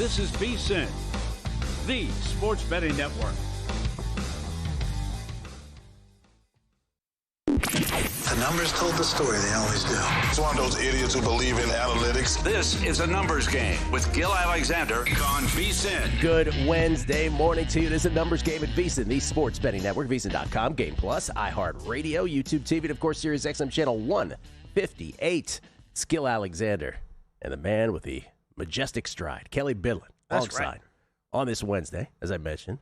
This is VSiN, the sports betting network. The numbers told the story, they always do. It's one of those idiots who believe in analytics. This is a numbers game with Gil Alexander on VSiN. Good Wednesday morning to you. This is a numbers game at VSiN, the sports betting network, VSiN.com, Game Plus, iHeartRadio, YouTube TV, and of course, Sirius XM channel 158. It's Gil Alexander and the man with the majestic stride, Kelly Bidlin, alongside right. on this Wednesday, as I mentioned,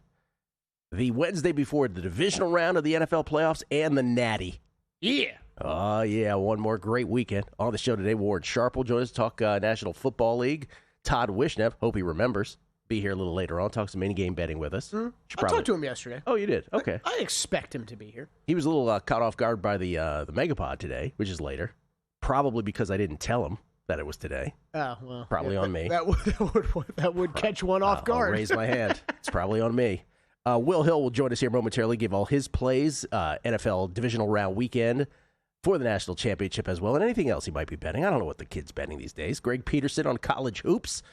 the Wednesday before the divisional round of the NFL playoffs and the Natty. Yeah. Oh, yeah, one more great weekend. On the show today, Warren Sharp will join us to talk National Football League. Todd Wishnev, hope he remembers, be here a little later on, talk some mini-game betting with us. I talked to him yesterday. Oh, you did? Okay. I expect him to be here. He was a little caught off guard by the Megapod today, which is later. Probably because I didn't tell him that it was today. Oh, well. Probably on me. That would catch one off guard. I'll raise my hand. It's probably on me. Will Hill will join us here momentarily, give all his plays, NFL divisional round weekend for the national championship as well, and anything else he might be betting. I don't know what the kid's betting these days. Greg Peterson on college hoops.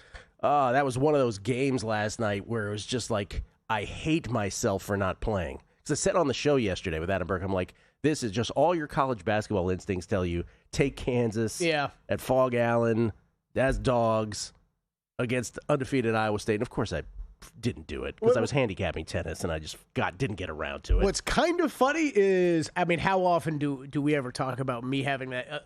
That was one of those games last night where it was just like, I hate myself for not playing. Because I said on the show yesterday with Adam Burke, I'm like, this is just all your college basketball instincts tell you. Take Kansas at Fog Allen as dogs against undefeated Iowa State. And, of course, I didn't do it because I was handicapping tennis and I just didn't get around to it. What's kind of funny is, I mean, how often do we ever talk about me having that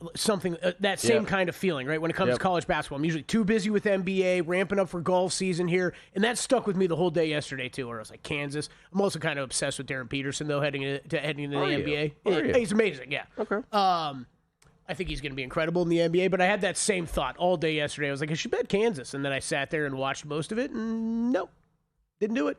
that same kind of feeling, right? When it comes to college basketball, I'm usually too busy with NBA, ramping up for golf season here, and that stuck with me the whole day yesterday too. Where I was like, Kansas. I'm also kind of obsessed with Darren Peterson though, heading into the NBA. He's amazing, yeah. Okay. I think he's going to be incredible in the NBA, but I had that same thought all day yesterday. I was like, I should bet Kansas, and then I sat there and watched most of it, and nope. Didn't do it.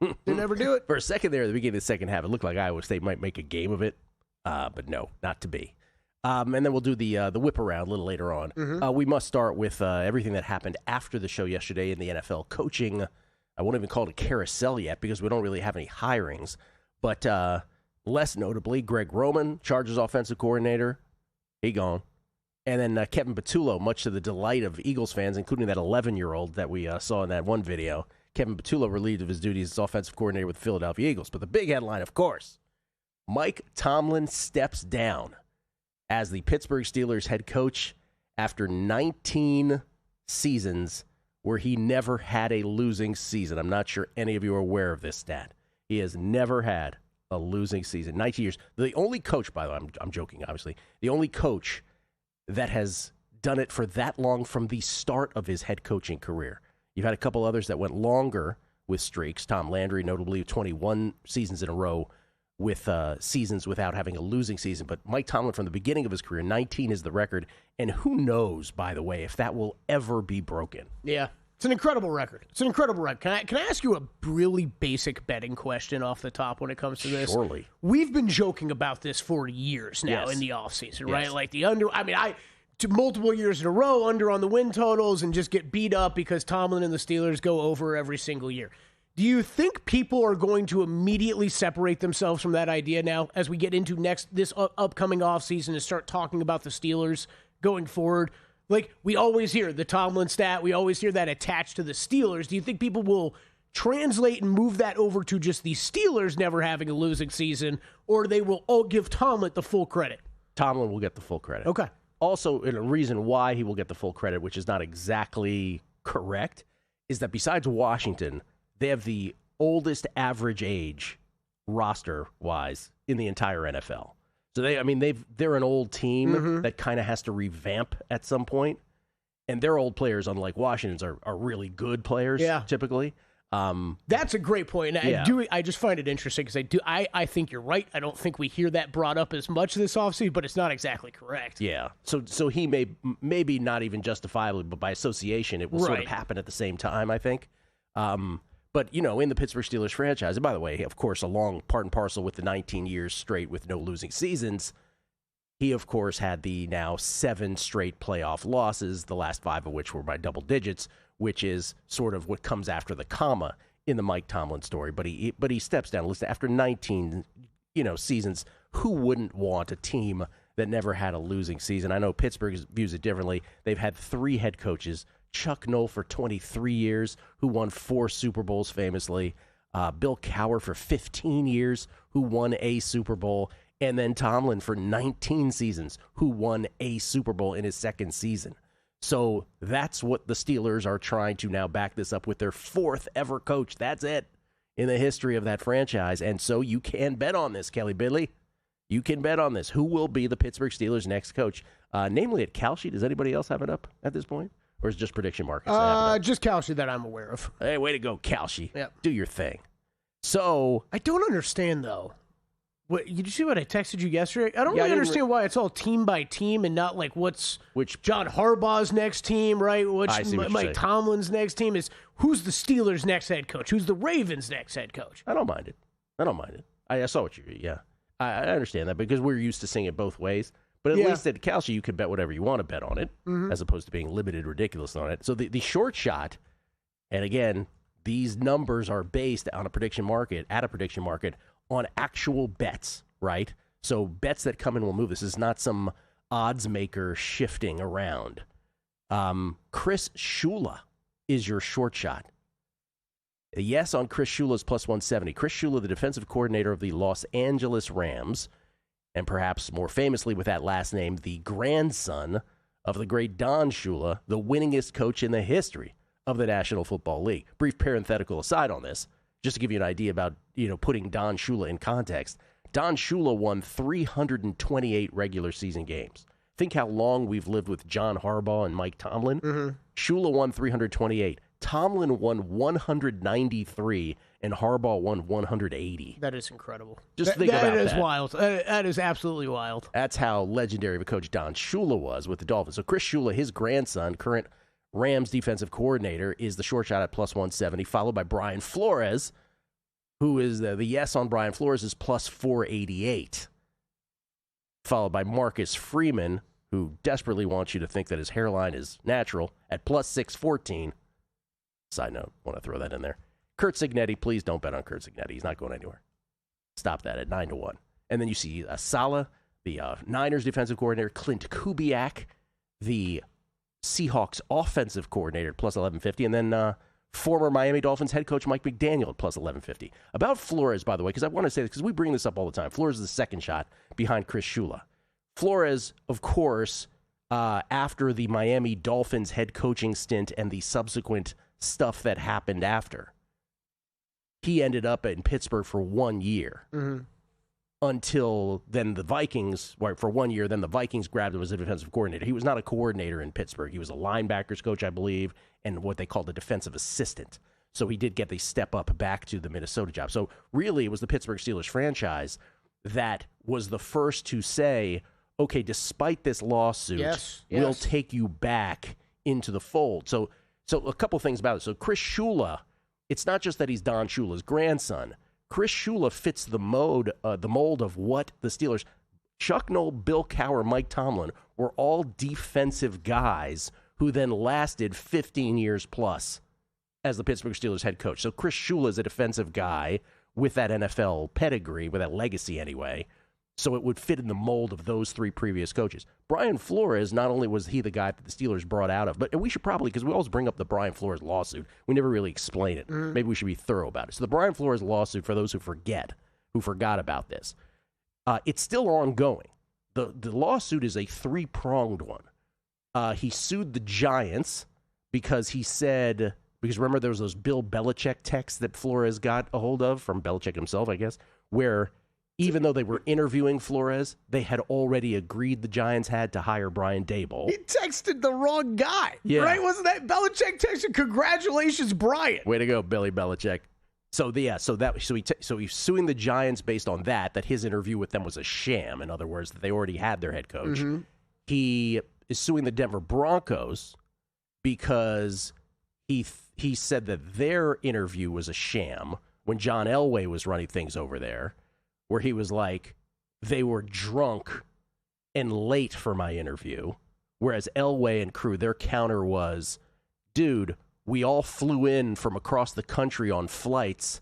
Didn't ever do it. For a second there at the beginning of the second half, it looked like Iowa State might make a game of it, but no, not to be. And then we'll do the whip around a little later on. We must start with everything that happened after the show yesterday in the NFL coaching. I won't even call it a carousel yet because we don't really have any hirings. But less notably, Greg Roman, Chargers offensive coordinator, he gone. And then Kevin Patullo, much to the delight of Eagles fans, including that 11-year-old that we saw in that one video, Kevin Patullo relieved of his duties as offensive coordinator with the Philadelphia Eagles. But the big headline, of course, Mike Tomlin steps down as the Pittsburgh Steelers head coach after 19 seasons where he never had a losing season. I'm not sure any of you are aware of this stat. He has never had a losing season. 19 years. The only coach, by the way, I'm joking, obviously, the only coach that has done it for that long from the start of his head coaching career. You've had a couple others that went longer with streaks. Tom Landry, notably 21 seasons in a row with seasons without having a losing season. But Mike Tomlin, from the beginning of his career, 19 is the record. And who knows, by the way, if that will ever be broken. Yeah, it's an incredible record. It's an incredible record. Can I ask you a really basic betting question off the top when it comes to this? Surely. We've been joking about this for years now in the offseason, right? Like the under, to multiple years in a row, under on the win totals and just get beat up because Tomlin and the Steelers go over every single year. Do you think people are going to immediately separate themselves from that idea now as we get into this upcoming offseason and start talking about the Steelers going forward? Like, we always hear the Tomlin stat. We always hear that attached to the Steelers. Do you think people will translate and move that over to just the Steelers never having a losing season, or they will all give Tomlin the full credit? Tomlin will get the full credit. Okay. Also, and a reason why he will get the full credit, which is not exactly correct, is that besides Washington, they have the oldest average age roster-wise in the entire NFL. So they're an old team that kind of has to revamp at some point, and their old players, unlike Washington's, are really good players typically. That's a great point. I just find it interesting because I think you're right. I don't think we hear that brought up as much this offseason, but it's not exactly correct. Yeah. So he maybe not even justifiably, but by association, it will sort of happen at the same time, I think. But, in the Pittsburgh Steelers franchise, and by the way, of course, along part and parcel with the 19 years straight with no losing seasons, he, of course, had the now 7 straight playoff losses, the last 5 of which were by double digits, which is sort of what comes after the comma in the Mike Tomlin story. But he steps down. Listen, after 19, seasons, who wouldn't want a team that never had a losing season? I know Pittsburgh views it differently. They've had 3 head coaches Chuck Noll for 23 years, who won 4 Super Bowls famously. Bill Cowher for 15 years, who won a Super Bowl. And then Tomlin for 19 seasons, who won a Super Bowl in his second season. So that's what the Steelers are trying to now back this up with their 4th ever coach. That's it in the history of that franchise. And so you can bet on this, Kelly Bidley. You can bet on this. Who will be the Pittsburgh Steelers' next coach? Namely at Kalshi. Does anybody else have it up at this point? Or is it just prediction markets? Just Kalshi that I'm aware of. Hey, way to go, Kalshi. Yep. Do your thing. So I don't understand, though. What, you see what I texted you yesterday? I don't really understand why it's all team by team and not like which John Harbaugh's next team, right? Which Mike Tomlin's next team is. Who's the Steelers' next head coach? Who's the Ravens' next head coach? I don't mind it. I saw what I understand that because we're used to seeing it both ways. But at least at Kalshi, you can bet whatever you want to bet on it, as opposed to being limited ridiculous on it. So the short shot, and again, these numbers are based on a prediction market, on actual bets, right? So bets that come in will move. This is not some odds maker shifting around. Chris Shula is your short shot. A yes on Chris Shula's plus 170. Chris Shula, the defensive coordinator of the Los Angeles Rams, and perhaps more famously with that last name, the grandson of the great Don Shula, the winningest coach in the history of the National Football League. Brief parenthetical aside on this, just to give you an idea about, putting Don Shula in context. Don Shula won 328 regular season games. Think how long we've lived with John Harbaugh and Mike Tomlin. Shula won 328. Tomlin won 193, and Harbaugh won 180. That is incredible. Just think about that. That is wild. That is absolutely wild. That's how legendary of a coach Don Shula was with the Dolphins. So Chris Shula, his grandson, current Rams defensive coordinator, is the short shot at plus 170, followed by Brian Flores, who is the yes on Brian Flores is plus 488, followed by Marcus Freeman, who desperately wants you to think that his hairline is natural, at plus 614. Side note, want to throw that in there. Kurt Cignetti, please don't bet on Kurt Cignetti. He's not going anywhere. Stop that at 9-1. And then you see Saleh, the Niners defensive coordinator, Clint Kubiak, the Seahawks offensive coordinator, plus 1150, and then former Miami Dolphins head coach Mike McDaniel at plus 1150. About Flores, by the way, because I want to say this because we bring this up all the time. Flores is the second shot behind Chris Shula. Flores, of course, after the Miami Dolphins head coaching stint and the subsequent stuff that happened after, he ended up in Pittsburgh for 1 year. Until then the Vikings, for 1 year, then the Vikings grabbed him as a defensive coordinator. He was not a coordinator in Pittsburgh. He was a linebackers coach, I believe, and what they called a defensive assistant. So he did get the step up back to the Minnesota job. So really, it was the Pittsburgh Steelers franchise that was the first to say, okay, despite this lawsuit, we'll take you back into the fold. So a couple things about it. So Chris Shula, it's not just that he's Don Shula's grandson. Chris Shula fits the mold of what the Steelers, Chuck Noll, Bill Cowher, Mike Tomlin, were all defensive guys who then lasted 15 years plus as the Pittsburgh Steelers head coach. So Chris Shula is a defensive guy with that NFL pedigree, with that legacy anyway. So it would fit in the mold of those 3 previous coaches. Brian Flores, not only was he the guy that the Steelers brought out of, but we should probably, because we always bring up the Brian Flores lawsuit, we never really explain it. Maybe we should be thorough about it. So the Brian Flores lawsuit, for those who forgot about this, it's still ongoing. The lawsuit is a 3-pronged one. He sued the Giants because he said, because remember there was those Bill Belichick texts that Flores got a hold of from Belichick himself, I guess, where even though they were interviewing Flores, they had already agreed the Giants had to hire Brian Daboll. He texted the wrong guy, right? Wasn't that Belichick texted, congratulations, Brian? Way to go, Billy Belichick. So he's suing the Giants based on that his interview with them was a sham. In other words, that they already had their head coach. He is suing the Denver Broncos because he said that their interview was a sham when John Elway was running things over there, where he was like, they were drunk and late for my interview, whereas Elway and crew, their counter was, dude, we all flew in from across the country on flights,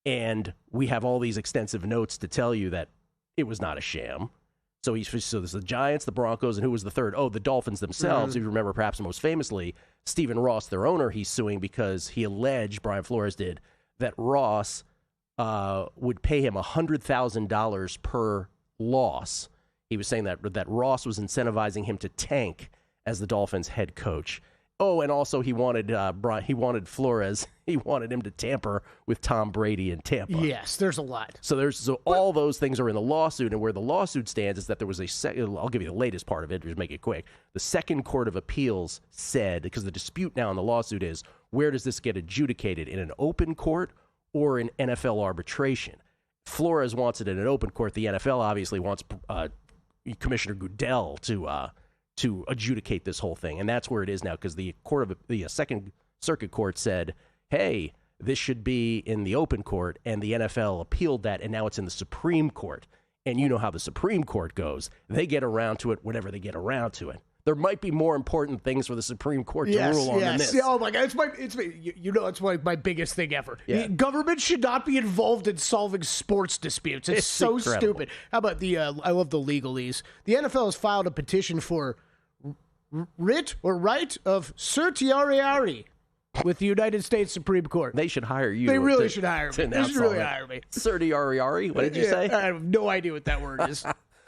and we have all these extensive notes to tell you that it was not a sham. So there's the Giants, the Broncos, and who was the third? Oh, the Dolphins themselves. If you remember, perhaps most famously, Stephen Ross, their owner, he's suing because he alleged, Brian Flores did, that Ross would pay him $100,000 per loss. He was saying that Ross was incentivizing him to tank as the Dolphins head coach. Oh, and also he wanted Flores. He wanted him to tamper with Tom Brady in Tampa. Yes, there's a lot. So all those things are in the lawsuit, and where the lawsuit stands is that there was I'll give you the latest part of it, just make it quick. The Second Court of Appeals said, because the dispute now in the lawsuit is, where does this get adjudicated, in an open court or in NFL arbitration? Flores wants it in an open court. The NFL obviously wants Commissioner Goodell to adjudicate this whole thing, and that's where it is now, because the Second Circuit Court said, hey, this should be in the open court, and the NFL appealed that, and now it's in the Supreme Court. And you know how the Supreme Court goes. They get around to it whenever they get around to it. There might be more important things for the Supreme Court to rule on than this. Oh my God, it's my biggest thing ever. Yeah. The government should not be involved in solving sports disputes. It's so incredible. stupid. How about I love the legalese. The NFL has filed a petition for right of certiorari with the United States Supreme Court. They should hire you. They really should hire me. They should really hire me. Certiorari? What did you say? I have no idea what that word is.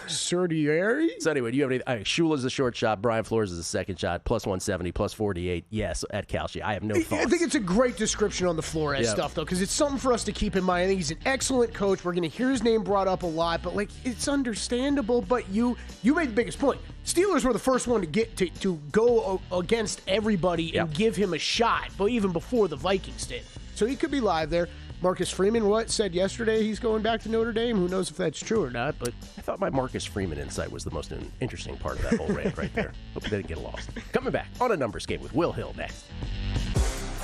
Certiorari? So anyway, do you have any? Shula's a short shot. Brian Flores is a second shot. Plus 170, plus 48. Yes, at Calci. I have no thoughts. I think it's a great description on the Flores stuff, though, because it's something for us to keep in mind. I think he's an excellent coach. We're going to hear his name brought up a lot, but it's understandable. But you made the biggest point. Steelers were the first one to get to go against everybody and give him a shot, but even before the Vikings did. So he could be live there. Marcus Freeman said yesterday he's going back to Notre Dame. Who knows if that's true or not, but I thought my Marcus Freeman insight was the most interesting part of that whole rant right there. Hope they didn't get lost. Coming back on a numbers game with Will Hill next.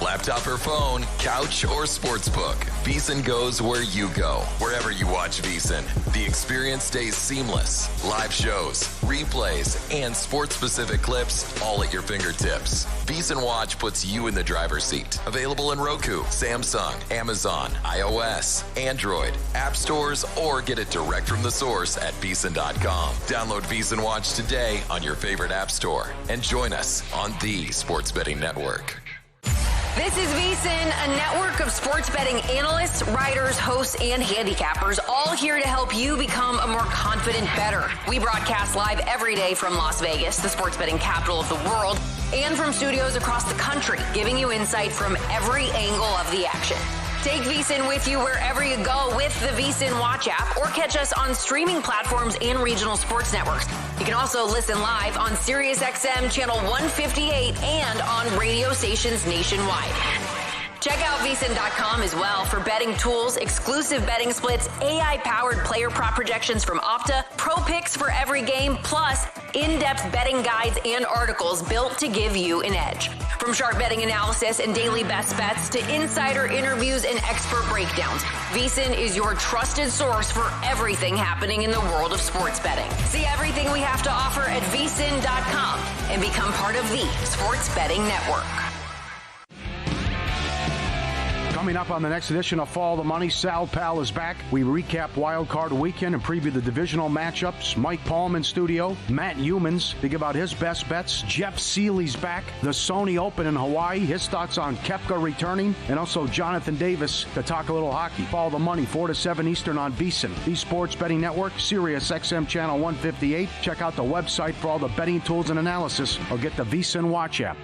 Laptop or phone, couch or sportsbook, VSiN goes where you go. Wherever you watch VSiN, the experience stays seamless. Live shows, replays, and sports-specific clips all at your fingertips. VSiN Watch puts you in the driver's seat. Available in Roku, Samsung, Amazon, iOS, Android, app stores, or get it direct from the source at VSiN.com. Download VSiN Watch today on your favorite app store and join us on the Sports Betting Network. This is VSiN, a network of sports betting analysts, writers, hosts, and handicappers, all here to help you become a more confident bettor. We broadcast live every day from Las Vegas, the sports betting capital of the world, and from studios across the country, giving you insight from every angle of the action. Take VSiN with you wherever you go with the VSiN Watch app, or catch us on streaming platforms and regional sports networks. You can also listen live on SiriusXM channel 158 and on radio stations nationwide. Check out VSiN.com as well for betting tools, exclusive betting splits, AI-powered player prop projections from Opta, pro picks for every game, plus in-depth betting guides and articles built to give you an edge. From sharp betting analysis and daily best bets to insider interviews and expert breakdowns, VSiN is your trusted source for everything happening in the world of sports betting. See everything we have to offer at VSiN.com and become part of the Sports Betting Network. Coming up on the next edition of Follow the Money, Sal Pal is back. We recap Wild Card Weekend and preview the divisional matchups. Mike Palm in studio. Matt Humans to give out his best bets. Jeff Seeley's back. The Sony Open in Hawaii. His thoughts on Koepka returning. And also Jonathan Davis to talk a little hockey. Follow the Money, 4 to 7 Eastern on VSiN, the Sports Betting Network, SiriusXM Channel 158. Check out the website for all the betting tools and analysis, or get the VSiN Watch app.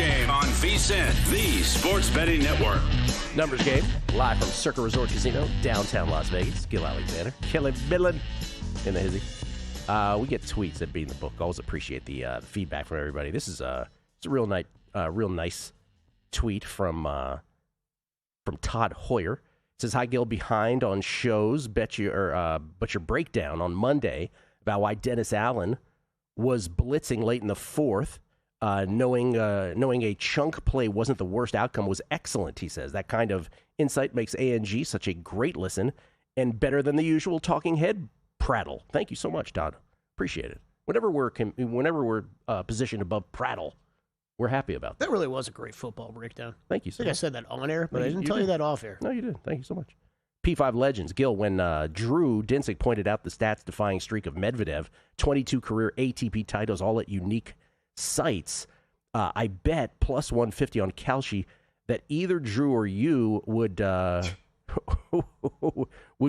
Game on VSiN, the Sports Betting Network. Numbers Game, live from Circa Resort Casino, downtown Las Vegas. Gil Alexander, Kelly Billin in the hizzy. We get tweets at Being the Book. Always appreciate the feedback from everybody. This is it's a real nice tweet from Todd Hoyer. It says, "Hi Gil, behind on shows, but your breakdown on Monday about why Dennis Allen was blitzing late in the fourth, knowing a chunk play wasn't the worst outcome was excellent," he says. "That kind of insight makes ANG such a great listen and better than the usual talking head prattle." Thank you so much, Todd. Appreciate it. Whenever we're positioned above prattle, we're happy about that. That really was a great football breakdown. Thank you I think I said that on air, but I didn't tell you that off air. No, you did. Thank you so much. P5 Legends. Gil, when Drew Dinsick pointed out the stats-defying streak of Medvedev, 22 career ATP titles, all at unique sites, I bet plus 150 on Kalshi that either Drew or you would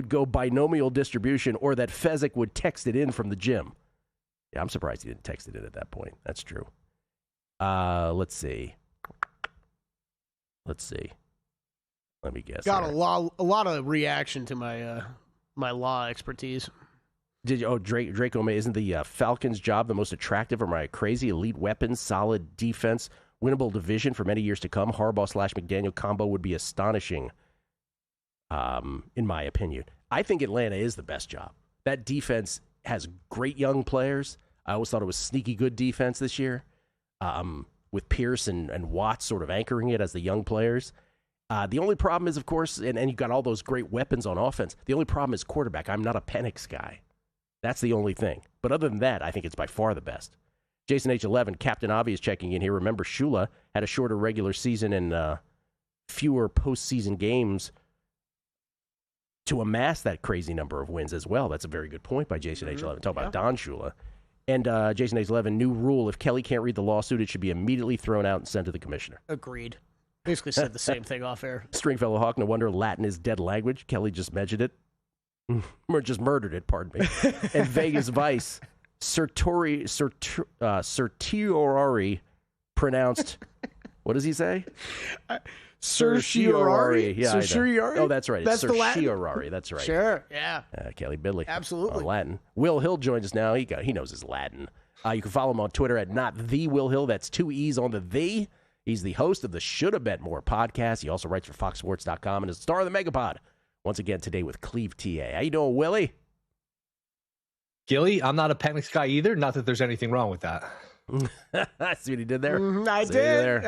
go binomial distribution, or that Fezzik would text it in from the gym. Yeah, I'm surprised he didn't text it in at that point. That's true. Let's see. Let me guess. Got a lot of reaction to my my law expertise. Draco May, isn't the Falcons' job the most attractive? Or am I crazy? Elite weapons, solid defense, winnable division for many years to come. Harbaugh/McDaniel combo would be astonishing, in my opinion. I think Atlanta is the best job. That defense has great young players. I always thought it was sneaky good defense this year, with Pierce and Watts sort of anchoring it as the young players. The only problem is, of course, and you've got all those great weapons on offense. The only problem is quarterback. I'm not a Penix guy. That's the only thing. But other than that, I think it's by far the best. Jason H11, Captain Obvious checking in here. Remember, Shula had a shorter regular season and fewer postseason games to amass that crazy number of wins as well. That's a very good point by Jason H11. Talk about Don Shula. And Jason H11, new rule. If Kelly can't read the lawsuit, it should be immediately thrown out and sent to the commissioner. Agreed. Basically said the same thing off air. Stringfellow Hawk, no wonder Latin is dead language. Kelly just mentioned it. Or just murdered it, pardon me. And Vegas Vice, Certiorari, pronounced, what does he say? Certiorari. Yeah, Certiorari? Oh, that's right. That's the Latin? Certiorari, that's right. Sure, yeah. Kelly Bidley. Absolutely. Latin. Will Hill joins us now. He knows his Latin. You can follow him on Twitter at @NotTheWillHill. That's 2 E's on the "the." He's the host of the Shoulda Bet More podcast. He also writes for FoxSports.com and is the star of the Megapod. Once again today with Cleve TA. How you doing, Willie? Gilly, I'm not a Penix guy either. Not that there's anything wrong with that. See what he did there? I did.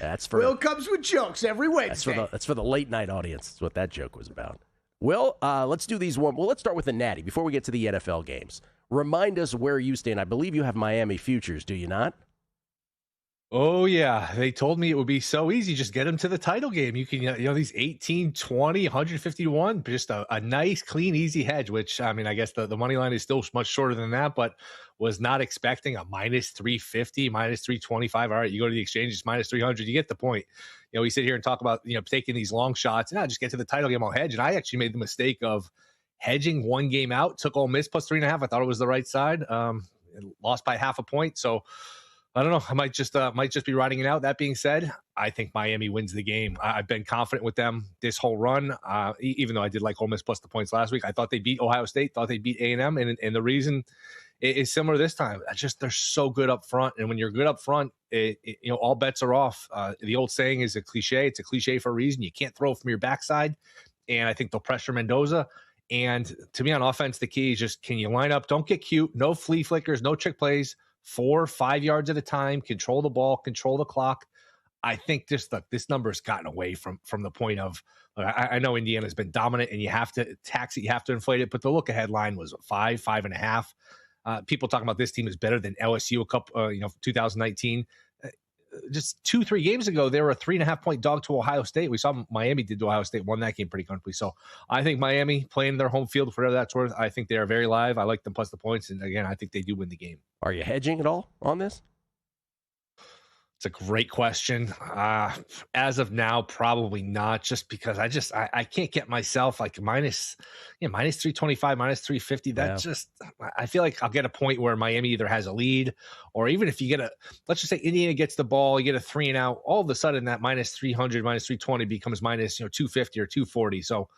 That's for Will comes with jokes every Wednesday. That's for the late night audience. That's what that joke was about. Will, let's do these one. Well, let's start with the Natty before we get to the NFL games. Remind us where you stand. I believe you have Miami futures, do you not? Oh, yeah. They told me it would be so easy. Just get them to the title game. You can, these 18, 20, 151, just a nice, clean, easy hedge, which, I mean, I guess the money line is still much shorter than that, but was not expecting a minus 350, minus 325. All right, you go to the exchange, it's minus 300. You get the point. We sit here and talk about, taking these long shots. Just get to the title game, I'll hedge. And I actually made the mistake of hedging one game out, took Ole Miss plus 3.5. I thought it was the right side. Lost by half a point. So, I don't know. I might just be riding it out. That being said, I think Miami wins the game. I've been confident with them this whole run, even though I did like Ole Miss plus the points last week. I thought they beat Ohio State, thought they beat A&M, and the reason is similar this time. They're so good up front, and when you're good up front, all bets are off. The old saying is a cliche. It's a cliche for a reason. You can't throw from your backside, and I think they'll pressure Mendoza. And to me on offense, the key is just, can you line up? Don't get cute. No flea flickers, no trick plays. 4 or 5 yards at a time, control the ball, control the clock. I think this number has gotten away from the point of, I know Indiana's been dominant and you have to tax it, you have to inflate it, but the look ahead line was 5.5. People talking about this team is better than LSU 2019. Just 2-3 games ago, they were a 3.5 point dog to Ohio State. We saw Miami did to Ohio State, won that game pretty comfortably. So I think Miami playing their home field for whatever that's worth. I think they are very live. I like them plus the points. And again, I think they do win the game. Are you hedging at all on this? It's a great question. As of now, probably not, just because I can't get myself like minus 325, minus 350. I feel like I'll get a point where Miami either has a lead, or even if you get let's just say Indiana gets the ball, you get a 3 and out, all of a sudden that minus 300, minus 320 becomes minus 250 or 240. So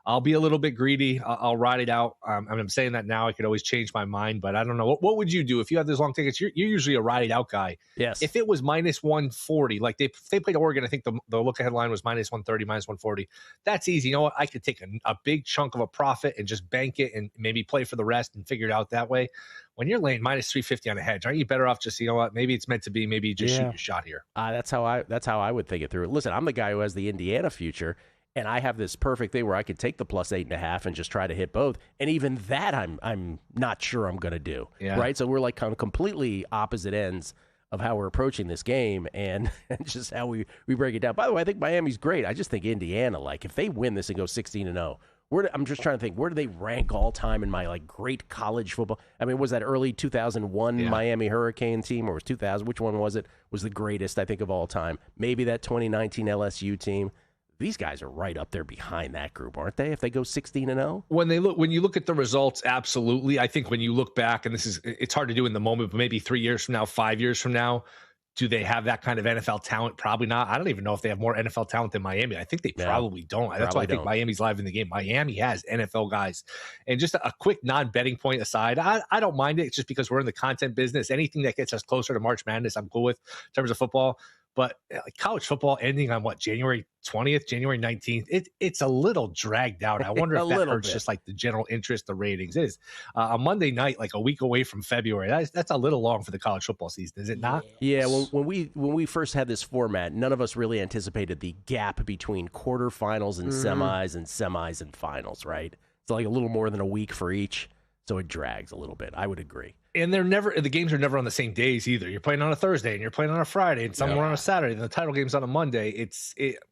I'll be a little bit greedy. I'll ride it out. I'm saying that now. I could always change my mind, but I don't know. What would you do if you had those long tickets? You're usually a ride it out guy. Yes. If it was minus 140, like they played Oregon, I think the look ahead line was minus 130, minus 140. That's easy. You know what? I could take a big chunk of a profit and just bank it and maybe play for the rest and figure it out that way. When you're laying minus 350 on a hedge, aren't you better off just, you know what? Maybe it's meant to be. Maybe you just shoot your shot here. That's how I would think it through. Listen, I'm the guy who has the Indiana future. And I have this perfect thing where I could take the plus 8.5 and just try to hit both. And even that I'm not sure I'm going to do. Yeah. Right? So we're like kind of completely opposite ends of how we're approaching this game and just how we break it down. By the way, I think Miami's great. I just think Indiana, like if they win this and go 16-0, I'm just trying to think, where do they rank all time in my like great college football? I mean, was that early 2001 Miami Hurricane team, or was 2000? Which one was it? Was the greatest, I think, of all time? Maybe that 2019 LSU team. These guys are right up there behind that group, aren't they? If they go 16-0, when you look at the results, absolutely. I think when you look back, and it's hard to do in the moment, but maybe 3 years from now, 5 years from now, do they have that kind of NFL talent? Probably not. I don't even know if they have more NFL talent than Miami. I think they probably don't. That's why I think Miami's live in the game. Miami has NFL guys. And just a quick non-betting point aside, I don't mind it. It's just because we're in the content business. Anything that gets us closer to March Madness, I'm cool with in terms of football. But college football ending on January 20th, January 19th, it's a little dragged out. I wonder if that hurts just like the general interest, the ratings. It is a Monday night, like a week away from February. That's a little long for the college football season, is it not? Yeah. When we first had this format, none of us really anticipated the gap between quarterfinals and semis and finals. Right? It's like a little more than a week for each, so it drags a little bit. I would agree. And the games are never on the same days either. You're playing on a Thursday and you're playing on a Friday and some are on a Saturday and the title game's on a Monday.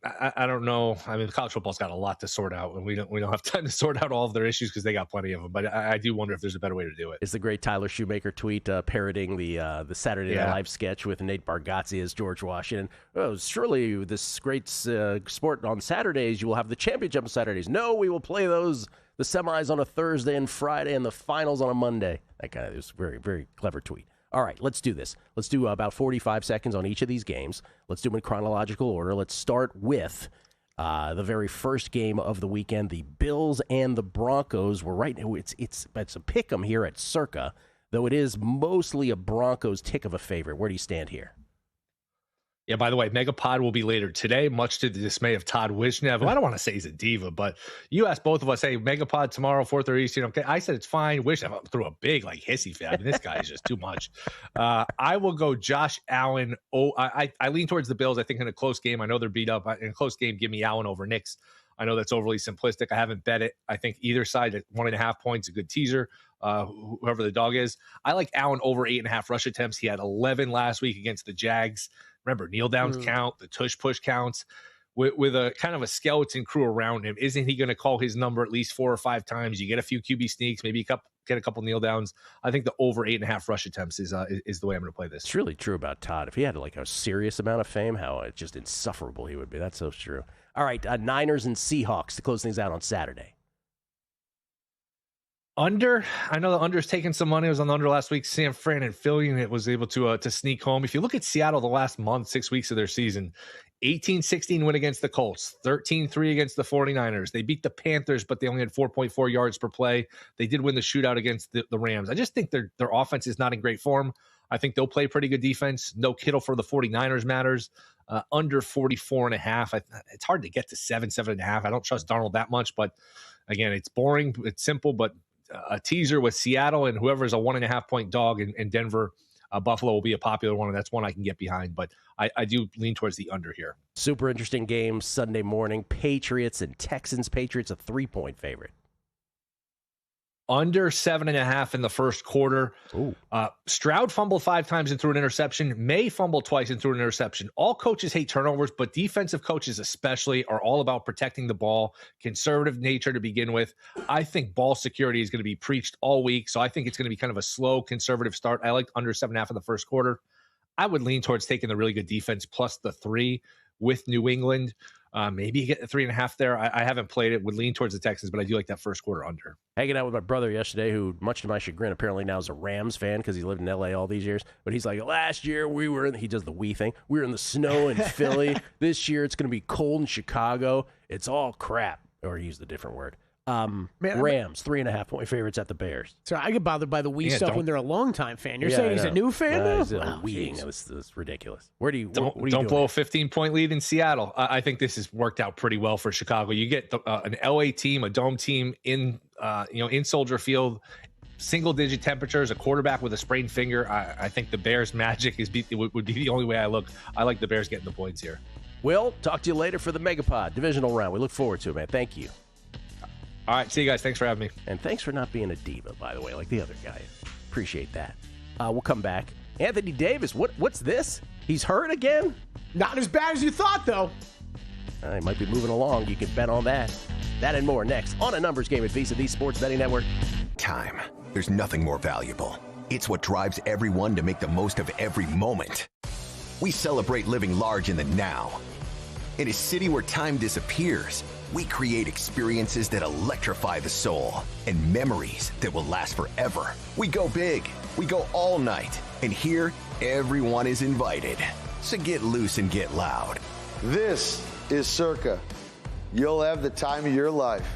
I don't know. I mean, college football's got a lot to sort out, and we don't have time to sort out all of their issues because they got plenty of them. But I do wonder if there's a better way to do it. It's the great Tyler Shoemaker tweet parroting the Saturday Night Live sketch with Nate Bargatze as George Washington. Oh, surely this great sport on Saturdays, you will have the championship on Saturdays. No, we will play the semis on a Thursday and Friday and the finals on a Monday. That guy was very, very clever tweet. All right, let's do this. Let's do about 45 seconds on each of these games. Let's do them in chronological order. Let's start with the very first game of the weekend. The Bills and the Broncos were right. It's a pick 'em here at Circa, though it is mostly a Broncos tick of a favorite. Where do you stand here? Yeah, by the way, Megapod will be later today, much to the dismay of Todd Wishnev. I don't want to say he's a diva, but you asked both of us, hey, Megapod tomorrow, 4:30 Eastern. Okay, I said it's fine. Wishnev threw a big, hissy fit. I mean, this guy is just too much. I will go Josh Allen. I lean towards the Bills, I think, in a close game. I know they're beat up. In a close game, give me Allen over Knicks. I know that's overly simplistic. I haven't bet it. I think either side at 1.5 points, a good teaser, whoever the dog is. I like Allen over 8.5 rush attempts. He had 11 last week against the Jags. Remember, kneel downs count, the tush push counts. With a kind of a skeleton crew around him, isn't he going to call his number at least 4 or 5 times? You get a few QB sneaks, maybe get a couple kneel downs. I think the over 8.5 rush attempts is the way I'm going to play this. It's really true about Todd. If he had a serious amount of fame, how just insufferable he would be. That's so true. All right, Niners and Seahawks to close things out on Saturday. Under, I know the under is taking some money. I was on the under last week. San Fran and Philly, and it was able to sneak home. If you look at Seattle the last month, 6 weeks of their season, 18-16 win against the Colts, 13-3 against the 49ers. They beat the Panthers, but they only had 4.4 yards per play. They did win the shootout against the Rams. I just think their offense is not in great form. I think they'll play pretty good defense. No Kittle for the 49ers matters. Under 44.5. It's hard to get to 7.5. I don't trust Darnold that much, but again, it's boring. It's simple, but a teaser with Seattle and whoever is a 1.5 point dog in Denver. Buffalo will be a popular one, and that's one I can get behind. But I do lean towards the under here. Super interesting game Sunday morning. Patriots and Texans. Patriots a 3-point favorite. Under 7.5 in the first quarter. Stroud fumbled 5 times and threw an interception. May fumbled twice and threw an interception. All coaches hate turnovers, but defensive coaches especially are all about protecting the ball. Conservative nature to begin with. I think ball security is going to be preached all week, so I think it's going to be kind of a slow, conservative start. I like under 7.5 in the first quarter. I would lean towards taking the really good defense plus the 3 with New England. Maybe you get the 3.5 there. I haven't played it. Would lean towards the Texans, but I do like that first quarter under. Hanging out with my brother yesterday, who, much to my chagrin, apparently now is a Rams fan because he lived in L.A. all these years. But he's like, last year we were in, he does the we thing. We were in the snow in Philly. This year it's going to be cold in Chicago. It's all crap. Or he used a different word. Rams, 3.5 point favorites at the Bears. So I get bothered by the we stuff when they're a longtime fan. You're saying he's a new fan now? He's weeing. It's ridiculous. Where do you don't blow a 15-point lead in Seattle? I think this has worked out pretty well for Chicago. You get an LA team, a dome team in Soldier Field, single-digit temperatures, a quarterback with a sprained finger. I think the Bears' magic would be the only way I look. I like the Bears getting the points here. Will, talk to you later for the Megapod divisional round. We look forward to it, man. Thank you. All right, see you guys. Thanks for having me. And thanks for not being a diva, by the way, like the other guy. Appreciate that. We'll come back. Anthony Davis, what's this? He's hurt again? Not as bad as you thought, though. He might be moving along. You can bet on that. That and more next on A Numbers Game at VSiN, the Sports Betting Network. Time. There's nothing more valuable. It's what drives everyone to make the most of every moment. We celebrate living large in the now. In a city where time disappears, we create experiences that electrify the soul and memories that will last forever. We go big, we go all night, and here, everyone is invited. So get loose and get loud. This is Circa. You'll have the time of your life.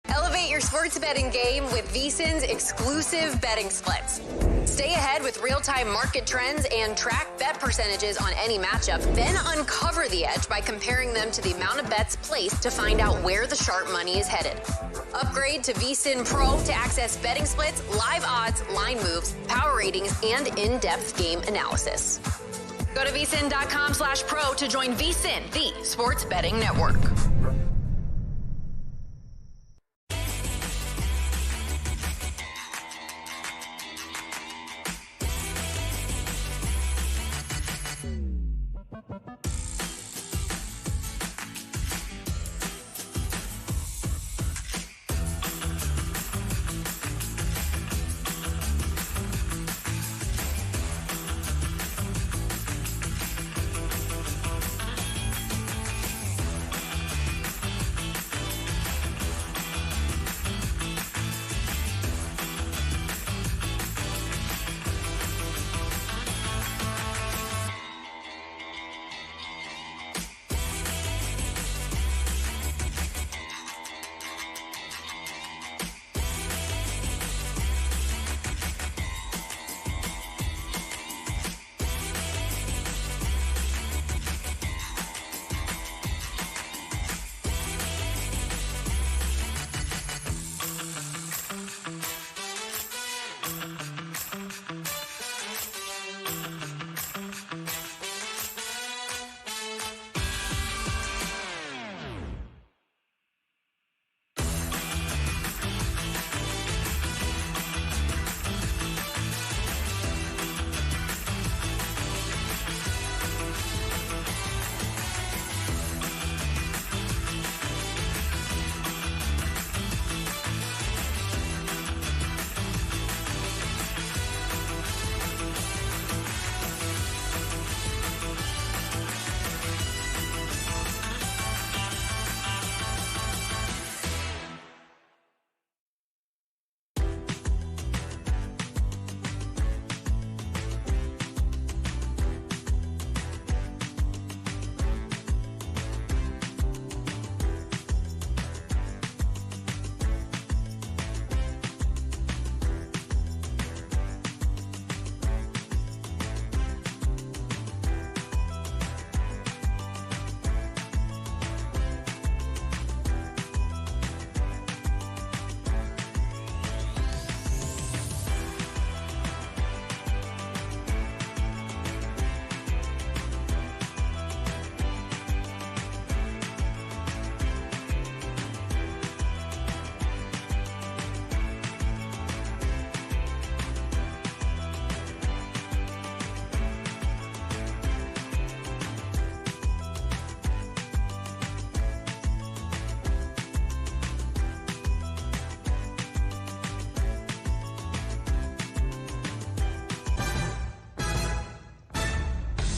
Elevate your sports betting game with VSiN's exclusive betting splits. Stay ahead with real-time market trends and track bet percentages on any matchup, then uncover the edge by comparing them to the amount of bets placed to find out where the sharp money is headed. Upgrade to VSiN Pro to access betting splits, live odds, line moves, power ratings, and in-depth game analysis. Go to vsin.com/pro to join VSiN, the sports betting network.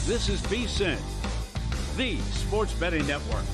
This is VSiN, the sports betting network.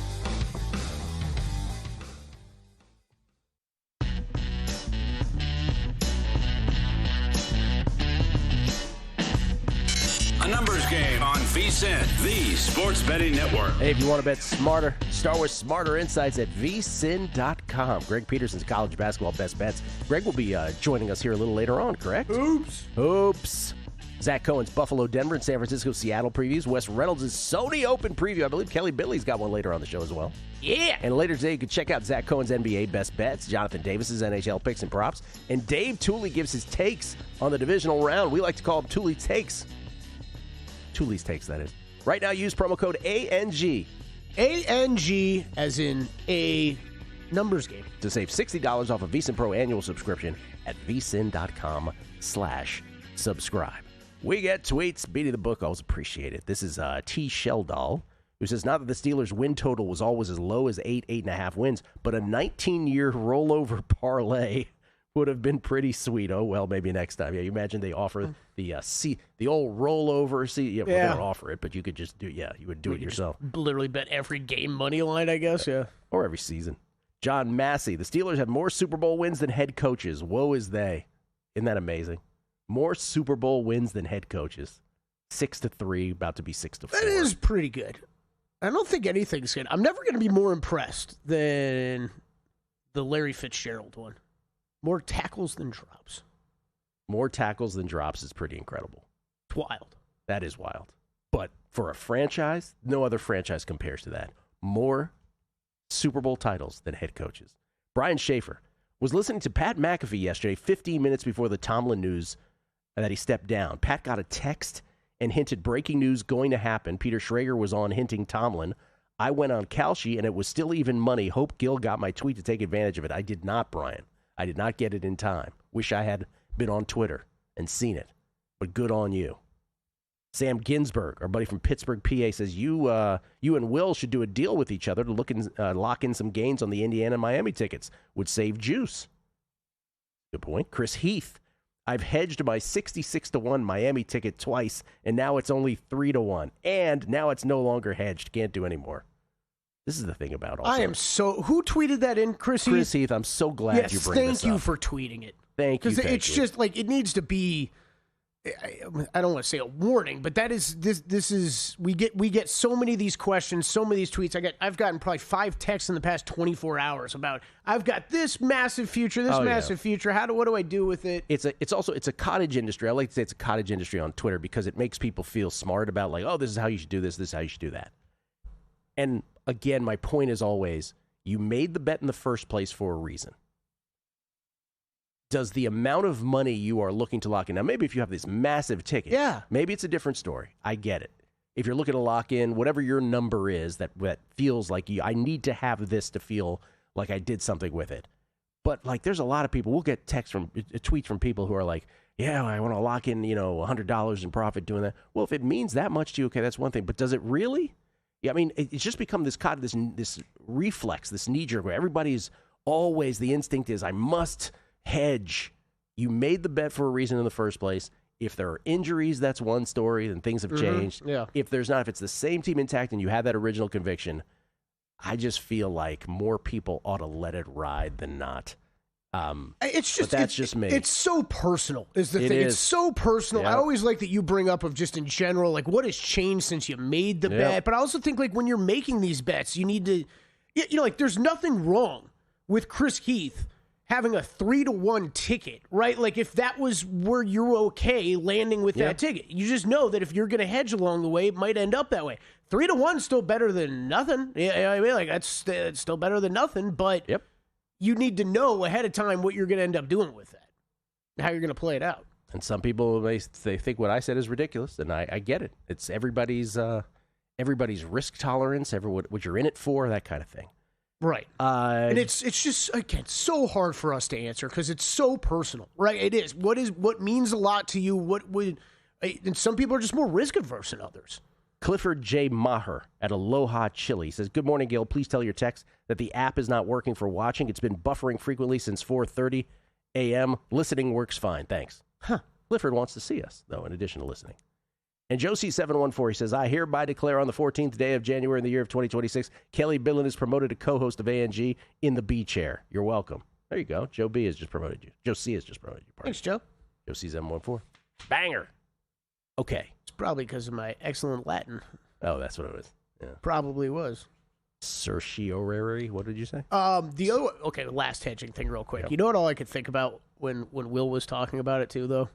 A numbers game on VSiN, the sports betting network. Hey, if you want to bet smarter, start with smarter insights at VSiN.com. Greg Peterson's college basketball best bets. Greg will be joining us here a little later on, correct? Oops. Zach Cohen's Buffalo, Denver, and San Francisco, Seattle previews. Wes Reynolds' Sony Open preview. I believe Kelly Billy's got one later on the show as well. Yeah. And later today, you can check out Zach Cohen's NBA best bets, Jonathan Davis's NHL picks and props, and Dave Tooley gives his takes on the divisional round. We like to call them Tooley's Takes. Tooley's Takes, that is. Right now, use promo code ANG. ANG as in a numbers game. To save $60 off a VSiN Pro annual subscription at vsin.com/subscribe. We get tweets. Beating the book, always appreciate it. This is T. Sheldall, who says, not that the Steelers' win total was always as low as 8.5 wins, but a 19-year rollover parlay would have been pretty sweet. Oh, well, maybe next time. Yeah, you imagine they offer the old rollover. They don't offer it, but you could just do you would do it yourself. Literally bet every game money line, I guess, yeah. Or every season. John Massey, the Steelers have more Super Bowl wins than head coaches. Woe is they. Isn't that amazing? More Super Bowl wins than head coaches. 6-3, about to be 6-4. That is pretty good. I don't think anything's good. I'm never going to be more impressed than the Larry Fitzgerald one. More tackles than drops. More tackles than drops is pretty incredible. It's wild. That is wild. But for a franchise, no other franchise compares to that. More Super Bowl titles than head coaches. Brian Schaefer was listening to Pat McAfee yesterday, 15 minutes before the Tomlin news that he stepped down. Pat got a text and hinted breaking news going to happen. Peter Schrager was on hinting Tomlin. I went on Kalshi, and it was still even money. Hope Gil got my tweet to take advantage of it. I did not, Brian. I did not get it in time. Wish I had been on Twitter and seen it. But good on you. Sam Ginsberg, our buddy from Pittsburgh, PA, says you and Will should do a deal with each other to lock in some gains on the Indiana and Miami tickets. Would save juice. Good point. Chris Heath. I've hedged my 66-1 Miami ticket twice, and now it's only 3-1. And now it's no longer hedged. Can't do anymore. This is the thing about also. I am so... Who tweeted that in, Chris Heath? Chris Heath, I'm so glad you bring this up. Thank you for tweeting it. Thank you. Because it's just like, it needs to be... I don't want to say a warning, but that is this is we get so many of these questions, so many of these tweets. I've gotten probably 5 texts in the past 24 hours about I've got this massive future, future. What do I do with it? It's a cottage industry. I like to say it's a cottage industry on Twitter because it makes people feel smart about like, oh, this is how you should do this is how you should do that. And again, my point is always, you made the bet in the first place for a reason. Does the amount of money you are looking to lock in, now maybe if you have this massive ticket, maybe it's a different story. I get it. If you're looking to lock in whatever your number is that feels like I need to have this to feel like I did something with it. But like there's a lot of people, we'll get tweets from people who are like, yeah, I want to lock in, $100 in profit doing that. Well, if it means that much to you, okay, that's one thing. But does it really? Yeah, I mean, it's just become this reflex, this knee-jerk where everybody's always, the instinct is I must hedge. You made the bet for a reason in the first place. If there are injuries, that's one story, and things have changed. Yeah. If there's not, if it's the same team intact and you have that original conviction, I just feel like more people ought to let it ride than not. That's just me. It's so personal is the thing. It's so personal. Yeah. I always like that you bring up of just in general, like what has changed since you made the bet. But I also think like when you're making these bets, you need to, like there's nothing wrong with Chris Heath having a 3-1 ticket, right? Like if that was where you're okay landing with that ticket, you just know that if you're going to hedge along the way, it might end up that way. 3-1 is still better than nothing. Yeah, I mean, like that's still better than nothing. But you need to know ahead of time what you're going to end up doing with that, how you're going to play it out. And some people they think what I said is ridiculous, and I get it. It's everybody's risk tolerance, what you're in it for, that kind of thing. Right. And it's just, again, so hard for us to answer because it's so personal, right? It is. What means a lot to you? And some people are just more risk adverse than others. Clifford J. Maher at Aloha Chili says, good morning, Gil. Please tell your text that the app is not working for watching. It's been buffering frequently since 4:30 a.m. Listening works fine. Thanks. Clifford wants to see us, though, in addition to listening. And Josie714, he says, I hereby declare on the 14th day of January in the year of 2026, Kelly Billin is promoted to co-host of ANG in the B chair. You're welcome. There you go. Joe B has just promoted you. Joe C has just promoted you. Thanks, Joe. Josie714. Banger. Okay. It's probably because of my excellent Latin. Oh, that's what it was. Yeah. Probably was. Certiorari, what did you say? The last hedging thing real quick. Yep. You know what all I could think about when Will was talking about it too, though?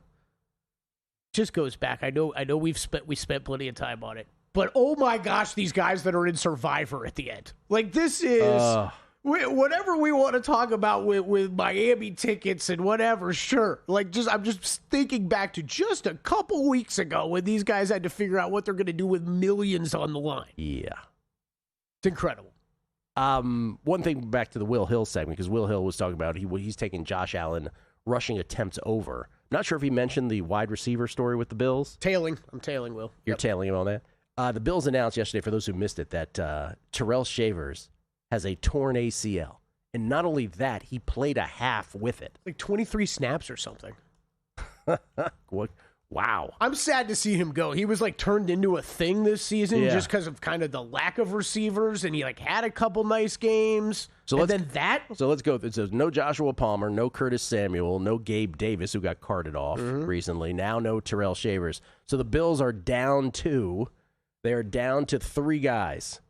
Just goes back. I know we spent plenty of time on it. But oh my gosh, these guys that are in Survivor at the end. Like this is whatever we want to talk about with Miami tickets and whatever, sure. Like I'm just thinking back to just a couple weeks ago when these guys had to figure out what they're going to do with millions on the line. Yeah. It's incredible. One thing back to the Will Hill segment, because Will Hill was talking about he's taking Josh Allen rushing attempts over. Not sure if he mentioned the wide receiver story with the Bills. I'm tailing Will. You're tailing him on that? The Bills announced yesterday, for those who missed it, that Terrell Shavers has a torn ACL. And not only that, he played a half with it. Like 23 snaps or something. What? Wow. I'm sad to see him go. He was like turned into a thing this season just because of kind of the lack of receivers, and he like had a couple nice games. So let's go. So no Joshua Palmer, no Curtis Samuel, no Gabe Davis, who got carted off recently. Now no Terrell Shavers. So the Bills are down to 3 guys.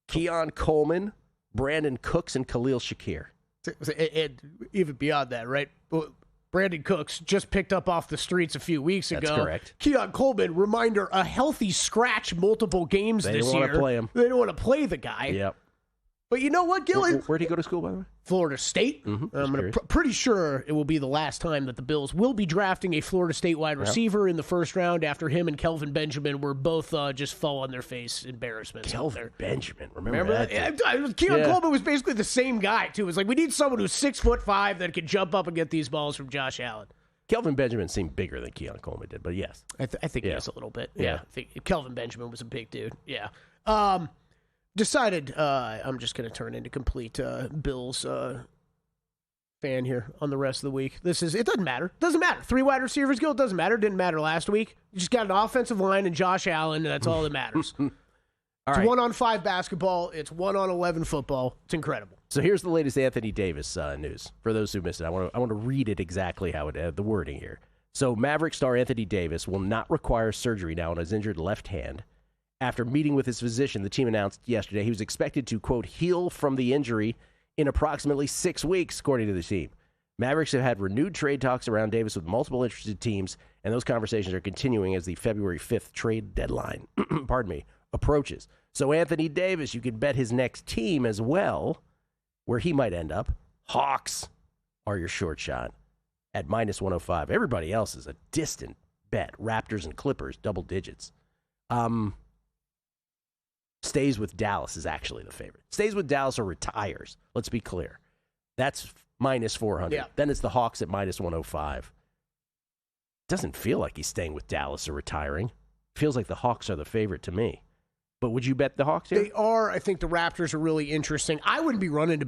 Keon Coleman, Brandon Cooks, and Khalil Shakir. And even beyond that, right? Brandon Cooks just picked up off the streets a few weeks ago. That's correct. Keon Coleman, reminder, a healthy scratch multiple games this year. They don't want to play him. They don't want to play the guy. Yep. But you know what, Gillen? Where'd he go to school, by the way? Florida State. Mm-hmm. I'm pretty sure it will be the last time that the Bills will be drafting a Florida State wide receiver in the first round after him and Kelvin Benjamin were both just fall on their face embarrassment. Kelvin Benjamin, remember that? Keon Coleman was basically the same guy, too. It was like, we need someone who's 6'5" that can jump up and get these balls from Josh Allen. Kelvin Benjamin seemed bigger than Keon Coleman did, but yes. I think he is a little bit. Yeah. I think Kelvin Benjamin was a big dude. Yeah. Decided I'm just going to turn into complete Bills fan here on the rest of the week. It doesn't matter. Doesn't matter. 3 wide receivers go. It doesn't matter. Didn't matter last week. You just got an offensive line and Josh Allen, and that's all that matters. It's 1-on-5 basketball. It's 1-on-11 football. It's incredible. So here's the latest Anthony Davis news. For those who missed it, I want to read it exactly how the wording here. So Maverick star Anthony Davis will not require surgery now on his injured left hand. After meeting with his physician, the team announced yesterday he was expected to, quote, heal from the injury in approximately 6 weeks, according to the team. Mavericks have had renewed trade talks around Davis with multiple interested teams, and those conversations are continuing as the February 5th trade deadline approaches. So Anthony Davis, you can bet his next team as well, where he might end up. Hawks are your short shot at -105. Everybody else is a distant bet. Raptors and Clippers, double digits. Stays with Dallas is actually the favorite. Stays with Dallas or retires. Let's be clear. That's -400. Yeah. Then it's the Hawks at -105. Doesn't feel like he's staying with Dallas or retiring. Feels like the Hawks are the favorite to me. But would you bet the Hawks here? They are. I think the Raptors are really interesting. I wouldn't be running to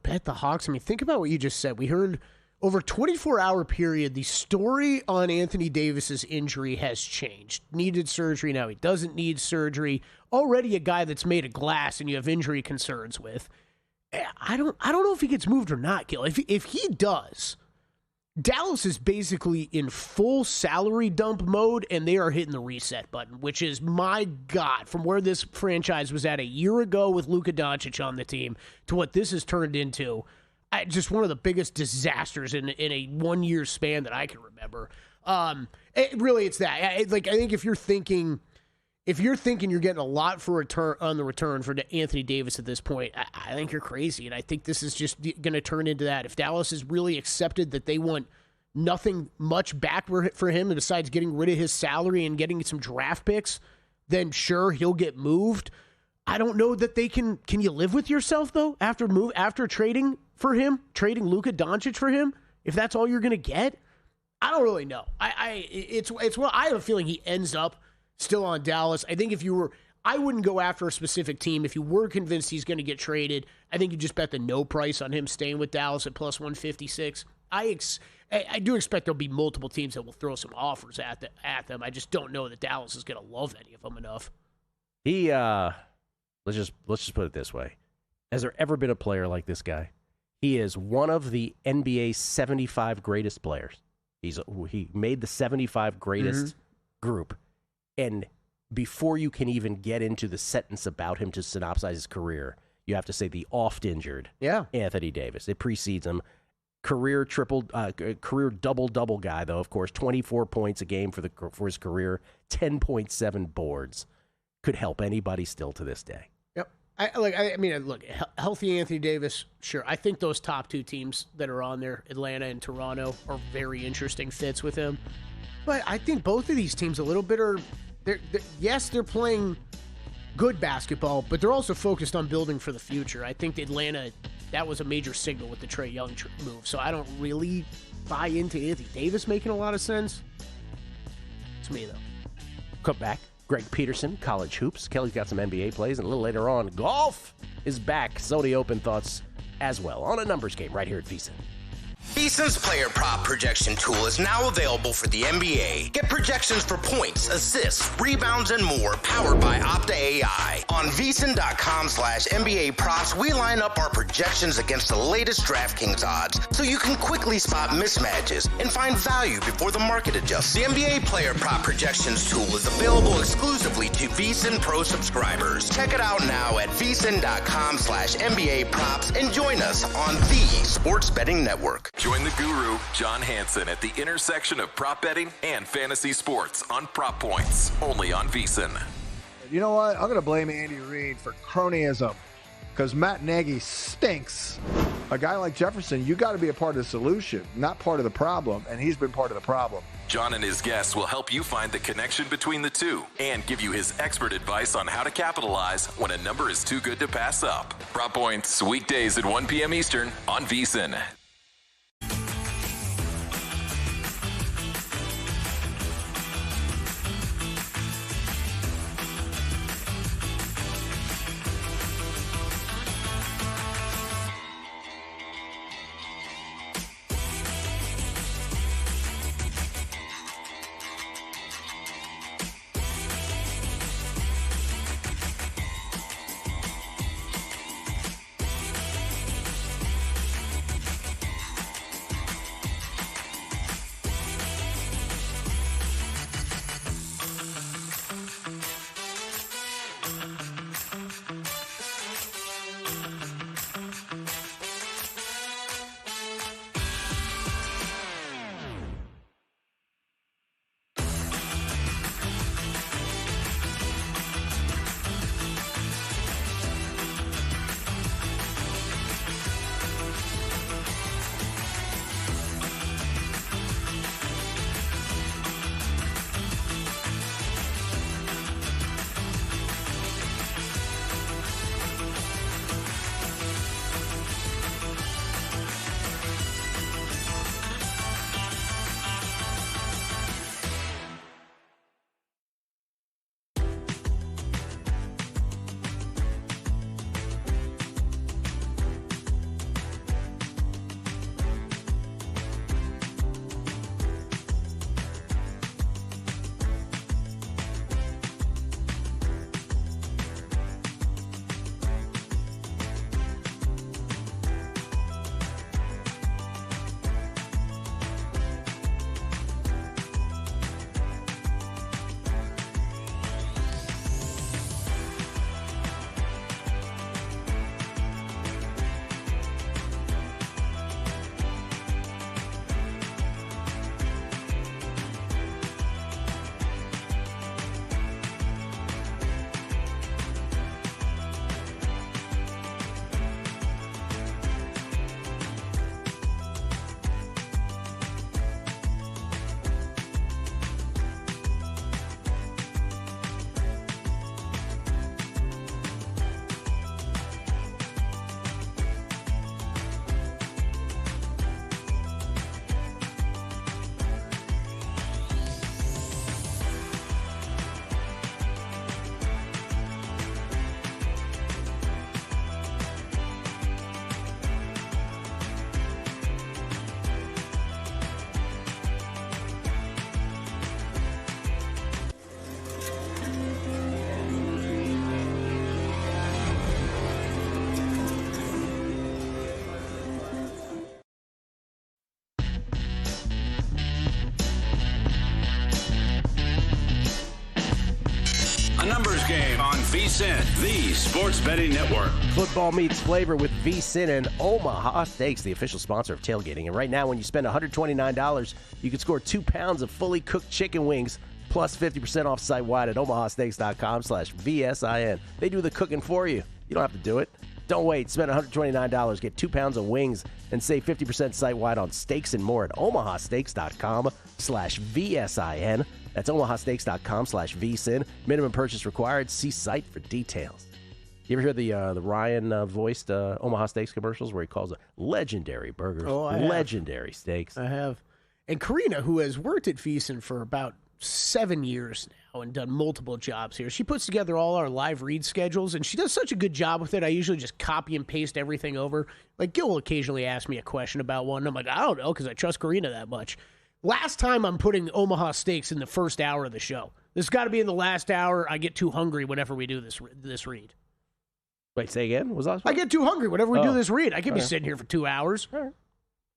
bet the Hawks. I mean, think about what you just said. We heard over a 24-hour period, the story on Anthony Davis's injury has changed. Needed surgery, now he doesn't need surgery. Already a guy that's made of glass and you have injury concerns with. I don't know if he gets moved or not, Gil. If he does, Dallas is basically in full salary dump mode, and they are hitting the reset button, which is, my God, from where this franchise was at a year ago with Luka Doncic on the team to what this has turned into. Just one of the biggest disasters in a 1-year span that I can remember. It's that. I think if you're thinking you're getting a lot for return for Anthony Davis at this point, I think you're crazy. And I think this is just going to turn into that. If Dallas has really accepted that they want nothing much back for him besides getting rid of his salary and getting some draft picks, then sure, he'll get moved. I don't know that they can. Can you live with yourself though after trading for him, trading Luka Doncic for him? If that's all you're going to get, I don't really know. It's what I have a feeling he ends up still on Dallas. I think I wouldn't go after a specific team. If you were convinced he's going to get traded, I think you just bet the no price on him staying with Dallas at +156. I do expect there'll be multiple teams that will throw some offers at them. I just don't know that Dallas is going to love any of them enough. Let's just put it this way. Has there ever been a player like this guy? He is one of the NBA's 75 greatest players. He made the 75 greatest group. And before you can even get into the sentence about him to synopsize his career, you have to say the oft-injured Anthony Davis. It precedes him. Career double-double guy, though, of course. 24 points a game for his career. 10.7 boards. Could help anybody still to this day. Yep. Look, healthy Anthony Davis, sure. I think those top two teams that are on there, Atlanta and Toronto, are very interesting fits with him. But I think both of these teams a little bit are, they're playing good basketball, but they're also focused on building for the future. I think Atlanta, that was a major signal with the Trae Young move, so I don't really buy into Anthony Davis making a lot of sense. It's me, though. Come back. Greg Peterson, college hoops. Kelly's got some NBA plays, and a little later on, golf is back. Sony Open thoughts as well on a numbers game right here at VSiN. VSiN's player prop projection tool is now available for the NBA. Get projections for points, assists, rebounds, and more powered by Opta AI. On VSiN.com/NBA props, we line up our projections against the latest DraftKings odds so you can quickly spot mismatches and find value before the market adjusts. The NBA player prop projections tool is available exclusively to VSiN Pro subscribers. Check it out now at VSiN.com/NBA props and join us on the Sports Betting Network. Join the guru, John Hansen, at the intersection of prop betting and fantasy sports on Prop Points, only on VSiN. You know what? I'm going to blame Andy Reid for cronyism because Matt Nagy stinks. A guy like Jefferson, you got to be a part of the solution, not part of the problem, and he's been part of the problem. John and his guests will help you find the connection between the two and give you his expert advice on how to capitalize when a number is too good to pass up. Prop Points, weekdays at 1 p.m. Eastern on VSiN. Postgame on VSiN, the sports betting network. Football meets flavor with VSiN and Omaha Steaks, the official sponsor of tailgating. And right now, when you spend $129, you can score 2 pounds of fully cooked chicken wings plus 50% off site-wide at omahasteaks.com/VSIN. They do the cooking for you. You don't have to do it. Don't wait. Spend $129. Get 2 pounds of wings and save 50% site-wide on steaks and more at omahasteaks.com/VSIN. That's omahasteaks.com/VSIN. Minimum purchase required. See site for details. You ever hear the Ryan voiced Omaha Steaks commercials where he calls it legendary burgers, legendary steaks? I have. And Karina, who has worked at VSiN for about 7 years now and done multiple jobs here, she puts together all our live read schedules, and she does such a good job with it. I usually just copy and paste everything over. Like, Gil will occasionally ask me a question about one, and I'm like, I don't know, because I trust Karina that much. Last time I'm putting Omaha Steaks in the first hour of the show. This has got to be in the last hour. I get too hungry whenever we do this read. Wait, say again? Was that? I get too hungry whenever we do this read. I could be sitting here for 2 hours.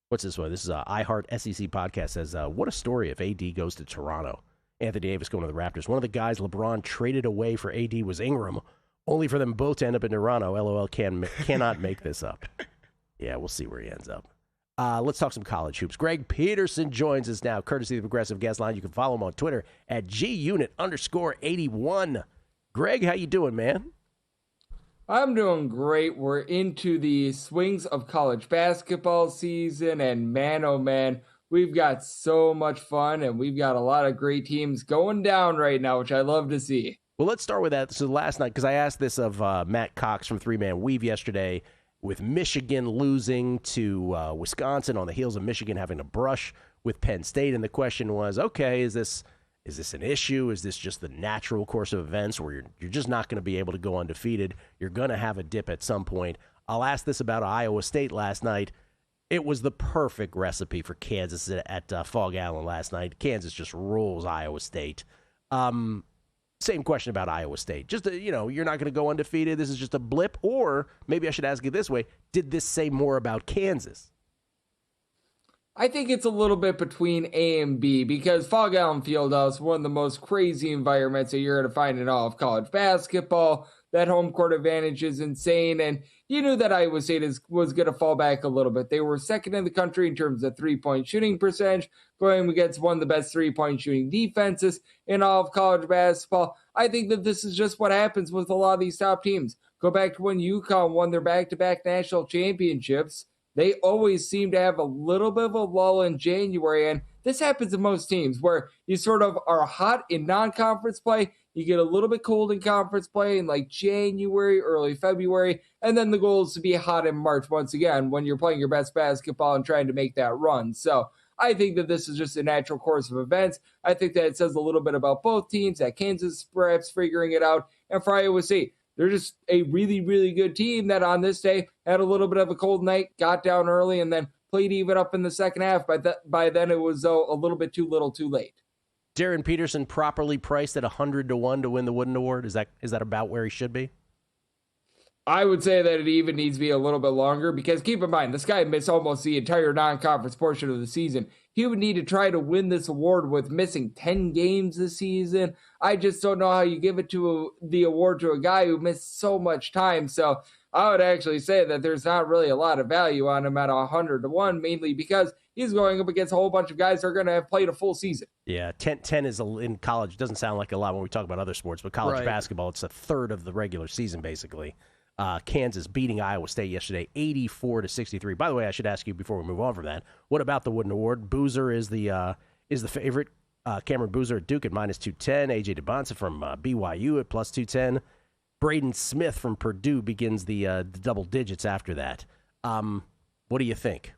What's this one? This is iHeart SEC podcast says, what a story if AD goes to Toronto. Anthony Davis going to the Raptors. One of the guys LeBron traded away for AD was Ingram, only for them both to end up in Toronto. LOL cannot make this up. Yeah, we'll see where he ends up. Let's talk some college hoops. Greg Peterson joins us now, courtesy of the Progressive Guest Line. You can follow him on Twitter at @GUnit_81. Greg, how you doing, man? I'm doing great. We're into the swings of college basketball season, and man, oh man, we've got so much fun, and we've got a lot of great teams going down right now, which I love to see. Well, let's start with that. So last night, because I asked this of Matt Cox from Three Man Weave yesterday, with Michigan losing to Wisconsin on the heels of Michigan having to brush with Penn State, and the question was, okay, is this an issue? Is this just the natural course of events where you're just not going to be able to go undefeated? You're going to have a dip at some point. I'll ask this about Iowa State last night. It was the perfect recipe for Kansas at Fog Allen last night. Kansas just rules Iowa State. Same question about Iowa State. Just, you're not going to go undefeated. This is just a blip. Or maybe I should ask it this way. Did this say more about Kansas? I think it's a little bit between A and B, because Fog Allen Fieldhouse is one of the most crazy environments that you're going to find in all of college basketball. That home court advantage is insane, and you knew that Iowa State was going to fall back a little bit. They were second in the country in terms of three-point shooting percentage, going against one of the best three-point shooting defenses in all of college basketball. I think that this is just what happens with a lot of these top teams. Go back to when UConn won their back-to-back national championships. They always seem to have a little bit of a lull in January, and this happens to most teams where you sort of are hot in non-conference play, you get a little bit cold in conference play in like January, early February, and then the goal is to be hot in March once again when you're playing your best basketball and trying to make that run. So I think that this is just a natural course of events. I think that it says a little bit about both teams, that Kansas perhaps figuring it out, and for Iowa State, they're just a really, really good team that on this day had a little bit of a cold night, got down early, and then played even up in the second half. By then, it was a little bit too little too late. Darren Peterson properly priced at 100-1 to win the Wooden Award. Is that about where he should be? I would say that it even needs to be a little bit longer, because keep in mind, this guy missed almost the entire non-conference portion of the season. He would need to try to win this award with missing 10 games this season. I just don't know how you give it to the award to a guy who missed so much time. So I would actually say that there's not really a lot of value on him at 100-1, mainly because he's going up against a whole bunch of guys that are going to have played a full season. Yeah, 10 is in college. It doesn't sound like a lot when we talk about other sports, but college basketball, it's a third of the regular season, basically. Kansas beating Iowa State yesterday, 84-63. By the way, I should ask you before we move on from that, what about the Wooden Award? Boozer is the favorite. Cameron Boozer at Duke at -210. AJ DeBonsa from BYU at +210. Braden Smith from Purdue begins the double digits after that. What do you think?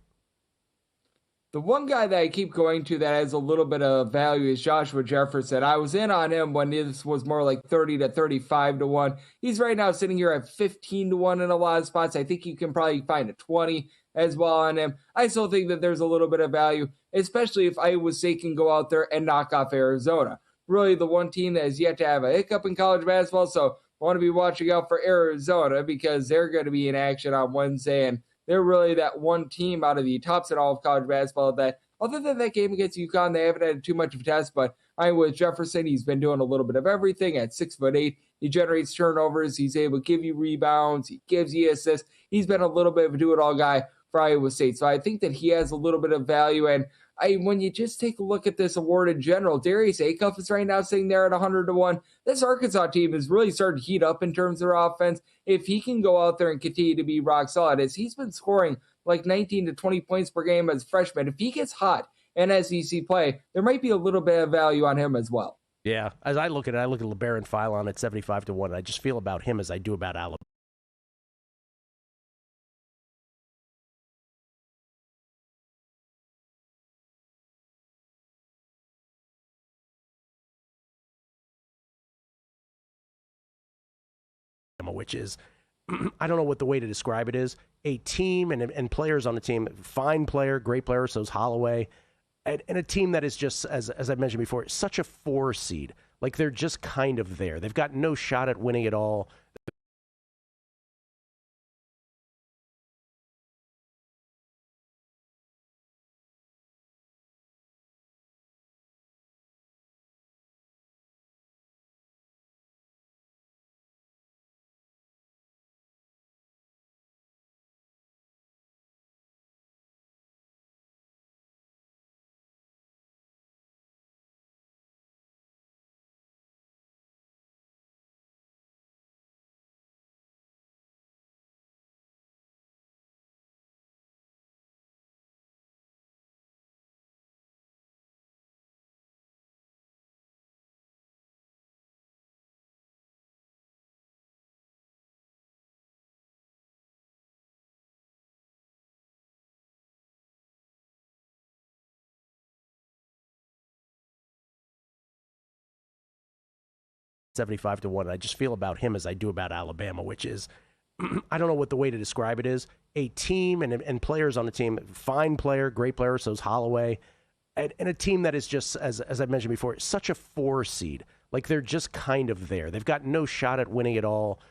The one guy that I keep going to that has a little bit of value is Joshua Jefferson. I was in on him when this was more like 30-35-1. He's right now sitting here at 15-1 in a lot of spots. I think you can probably find a 20 as well on him. I still think that there's a little bit of value, especially if Iowa State can go out there and knock off Arizona. Really the one team that has yet to have a hiccup in college basketball, so I want to be watching out for Arizona because they're going to be in action on Wednesday, and they're really that one team out of the tops in all of college basketball that Other than that game against UConn, they haven't had too much of a test, but I'm with Jefferson. He's been doing a little bit of everything at 6'8". He generates turnovers. He's able to give you rebounds. He gives you assists. He's been a little bit of a do-it-all guy for Iowa State. So I think that he has a little bit of value. And when you just take a look at this award in general, Darius Acuff is right now sitting there at 100-1. This Arkansas team is really starting to heat up in terms of their offense. If he can go out there and continue to be rock solid, as he's been scoring like 19 to 20 points per game as a freshman, if he gets hot in SEC play, there might be a little bit of value on him as well. Yeah, as I look at it, I look at LeBaron Philon at 75-1, and I just feel about him as I do about Alabama. Which is, I don't know what the way to describe it is, a team and players on the team, fine player, great player, so is Holloway, and a team that is just, as I mentioned before, such a 4 seed. Like, they're just kind of there. They've got no shot at winning it all. $75-1. I just feel about him as I do about Alabama, which is, I don't know what the way to describe it is, a team and players on the team, fine player, great player, so is Holloway, and a team that is just, as I mentioned before, such a 4 seed. Like, they're just kind of there. They've got no shot at winning it all.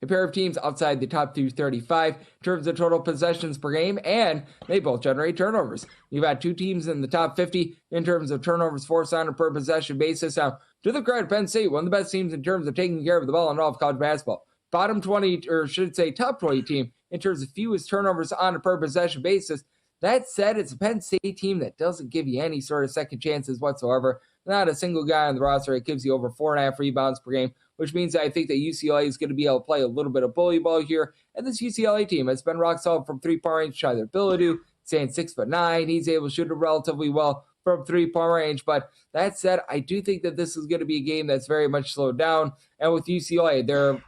A pair of teams outside the top 235 in terms of total possessions per game, and they both generate turnovers. You've got 2 teams in the top 50 in terms of turnovers forced on a per possession basis. Now, to the credit of Penn State, one of the best teams in terms of taking care of the ball in all of college basketball. Bottom 20, or should say top 20 team in terms of fewest turnovers on a per possession basis. That said, it's a Penn State team that doesn't give you any sort of second chances whatsoever. Not a single guy on the roster that gives you over 4.5 rebounds per game, which means I think that UCLA is going to be able to play a little bit of bully ball here. And this UCLA team has been rock solid from 3-point range. Tyler Bilodeau, saying 6'9", he's able to shoot it relatively well from 3-point range. But that said, I do think that this is going to be a game that's very much slowed down. And with UCLA, their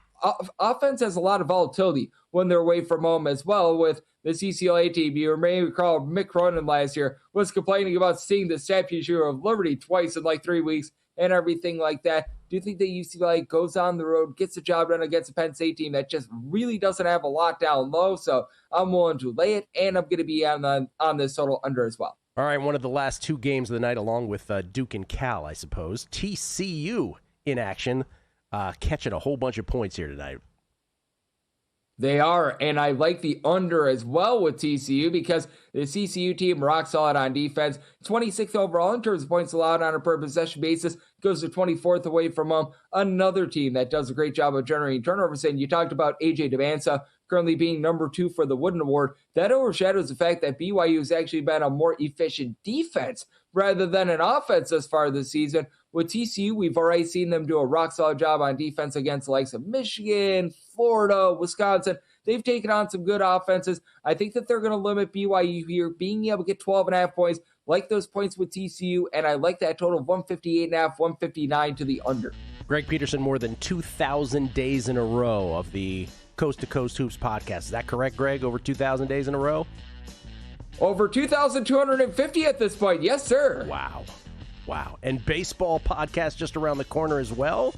offense has a lot of volatility when they're away from home as well. With this UCLA team, you may recall Mick Cronin last year was complaining about seeing the Statue of Liberty twice in like 3 weeks and everything like that. Do you think that UCLA goes on the road, gets the job done against a Penn State team that just really doesn't have a lot down low? So I'm willing to lay it, and I'm going to be on this total under as well. All right, one of the last 2 games of the night, along with Duke and Cal, I suppose. TCU in action, catching a whole bunch of points here tonight. They are, and I like the under as well with TCU because the TCU team rock solid on defense. 26th overall in terms of points allowed on a per possession basis, goes to 24th away from home. Another team that does a great job of generating turnovers. And you talked about AJ Devanza currently being number 2 for the Wooden Award. That overshadows the fact that BYU has actually been a more efficient defense rather than an offense this far this season. With TCU, we've already seen them do a rock-solid job on defense against the likes of Michigan, Florida, Wisconsin. They've taken on some good offenses. I think that they're going to limit BYU here, being able to get 12.5 points, like those points with TCU, and I like that total of 158.5, 159 to the under. Greg Peterson, more than 2,000 days in a row of the Coast to Coast Hoops podcast. Is that correct, Greg? Over 2,000 days in a row? Over 2,250 at this point. Yes, sir. Wow. And baseball podcast just around the corner as well?